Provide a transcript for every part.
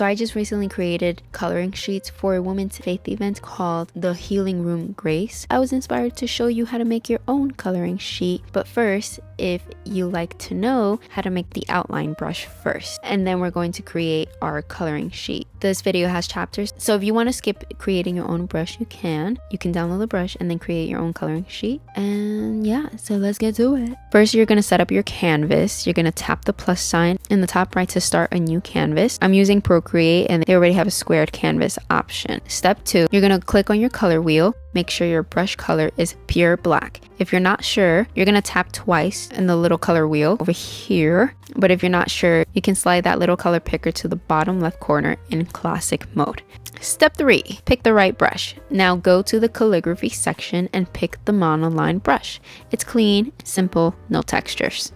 So I just recently created coloring sheets for a women's faith event called the Healing Room Grace. I was inspired to show you how to make your own coloring sheet. But first, if you like to know how to make the outline brush first, and then we're going to create our coloring sheet. This video has chapters, so if you want to skip creating your own brush, you can download the brush and then create your own coloring sheet. And yeah, so let's get to it. First, you're going to set up your canvas. You're going to tap the plus sign in the top right to start a new canvas. I'm using Procreate and they already have a squared canvas option. Step 2, you're going to click on your color wheel. Make sure your brush color is pure black. If you're not sure, you're going to tap twice in the little color wheel over here. But if you're not sure, you can slide that little color picker to the bottom left corner in classic mode. Step 3, pick the right brush. Now go to the calligraphy section and pick the monoline brush. It's clean, simple, no textures.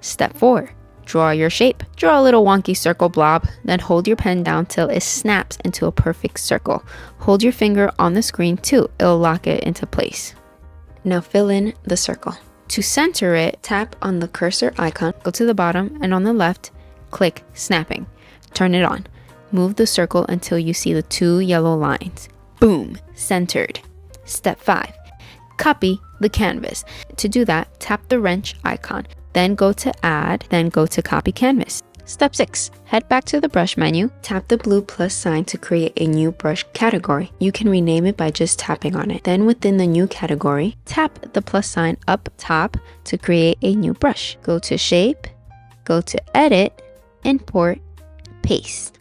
Step 4, draw your shape. Draw a little wonky circle blob, then hold your pen down till it snaps into a perfect circle. Hold your finger on the screen too, it'll lock it into place. Now fill in the circle. To center it, tap on the cursor icon, go to the bottom, and on the left, click snapping. Turn it on. Move the circle until you see the 2 yellow lines. Boom, centered. Step 5, copy the canvas. To do that, tap the wrench icon. Then go to add, then go to copy canvas. Step 6, head back to the brush menu, tap the blue plus sign to create a new brush category. You can rename it by just tapping on it. Then within the new category, tap the plus sign up top to create a new brush. Go to shape, go to edit, import, paste.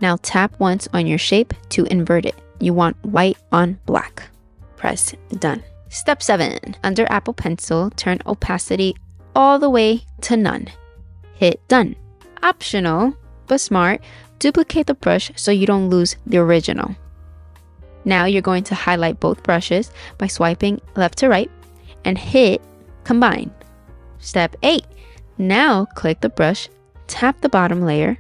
Now tap once on your shape to invert it. You want white on black. Press done. Step 7, under Apple Pencil, turn opacity all the way to none. Hit done. Optional, but smart, duplicate the brush so you don't lose the original. Now you're going to highlight both brushes by swiping left to right and hit combine. Step 8, now click the brush, tap the bottom layer.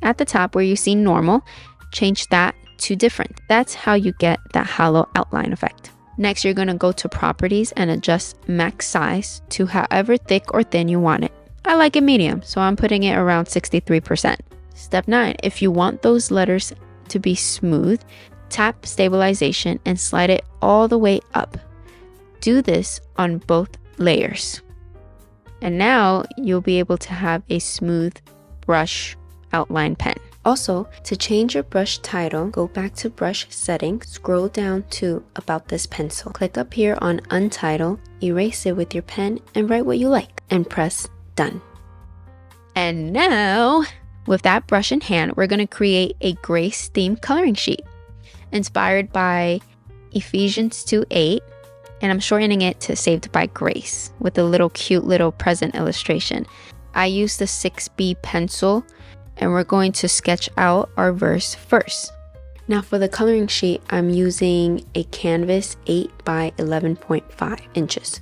At the top where you see normal, change that to different. That's how you get that hollow outline effect. Next, you're going to go to properties and adjust max size to however thick or thin you want it. I like it medium, so I'm putting it around 63%. Step 9, if you want those letters to be smooth, tap stabilization and slide it all the way up. Do this on both layers. And now you'll be able to have a smooth brush outline pen. Also, to change your brush title, go back to brush settings, scroll down to about this pencil. Click up here on untitled, erase it with your pen and write what you like and press done. And now, with that brush in hand, we're going to create a Grace themed coloring sheet inspired by Ephesians 2:8, and I'm shortening it to Saved by Grace with a little cute little present illustration. I used the 6B pencil and we're going to sketch out our verse first. Now for the coloring sheet, I'm using a canvas 8 by 11.5 inches.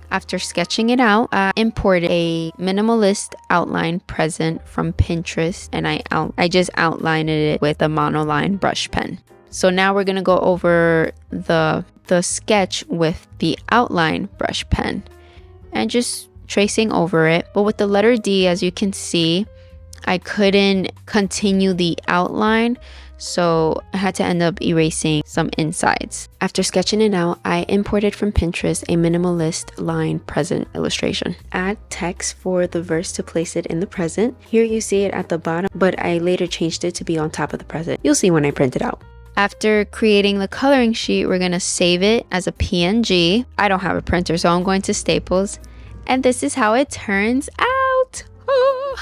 After sketching it out, I imported a minimalist outline present from Pinterest and I just outlined it with a monoline brush pen. So now we're gonna go over the sketch with the outline brush pen and just tracing over it. But with the letter D, as you can see, I couldn't continue the outline, so I had to end up erasing some insides. After sketching it out, I imported from Pinterest a minimalist line present illustration. Add text for the verse to place it in the present. Here you see it at the bottom, but I later changed it to be on top of the present. You'll see when I print it out. After creating the coloring sheet, we're gonna save it as a PNG. I don't have a printer, so I'm going to Staples. And this is how it turns out. Oh.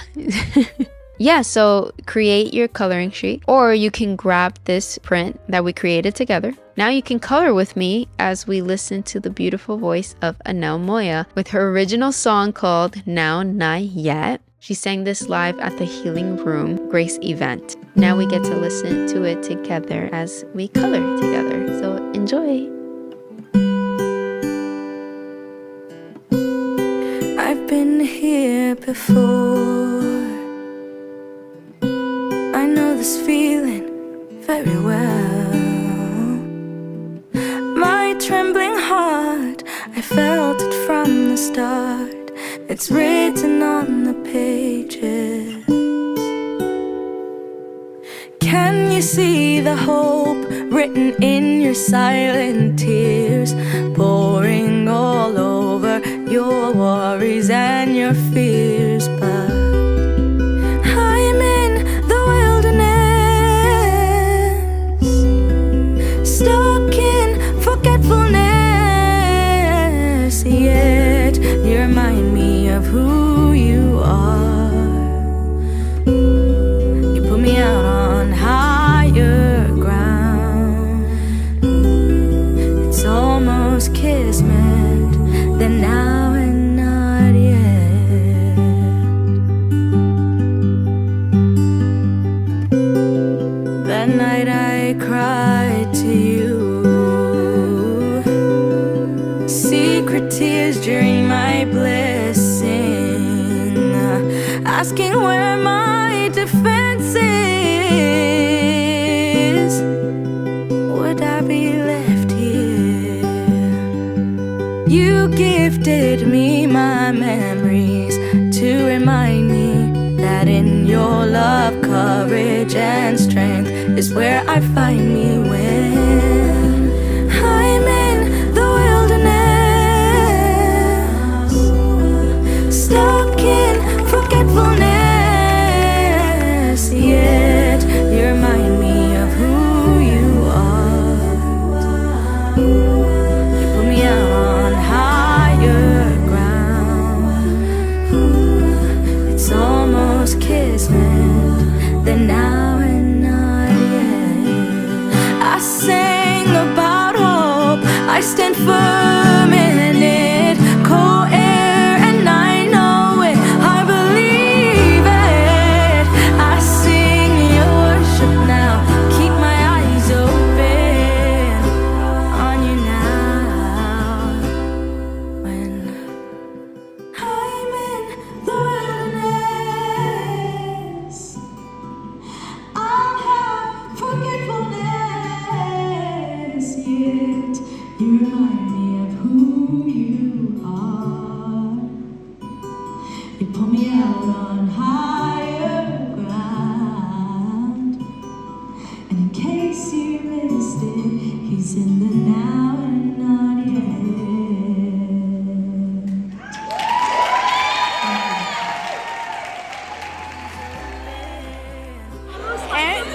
Yeah, so create your coloring sheet, or you can grab this print that we created together. Now you can color with me as we listen to the beautiful voice of Annell Moya with her original song called Now Not Yet. She sang this live at the Healing Room Grace event. Now we get to listen to it together as we color together. So enjoy. I've been here before. I know this feeling very well. My trembling heart, I felt it from the start. It's written on the pages. me see the hope written in your silent tears, pouring all over your worries and your fears. But I'm in the wilderness, stuck in forgetfulness, yet you remind me of who you are. You put me out on higher ground. It's almost kismet, then now and not yet. That night I cried to you, secret tears during my blessing, asking where my defense is. Would I be left here? You gifted me my memories to remind me that in your love, courage and strength is where I find me when I'm in the wilderness, stuck in forgetfulness, yet you remind me of who you are. You put me out on higher ground. It's almost kismet, then now and not yet. I sang about hope, I stand firm in it, co-air and I know it, I believe it. I sing your worship now, keep my eyes open on you now. When I'm in the wilderness, I'll have forgetfulness, yet you remind me of who you are. You pull me out on higher ground, and in case you missed it, he's in the now and not yet. And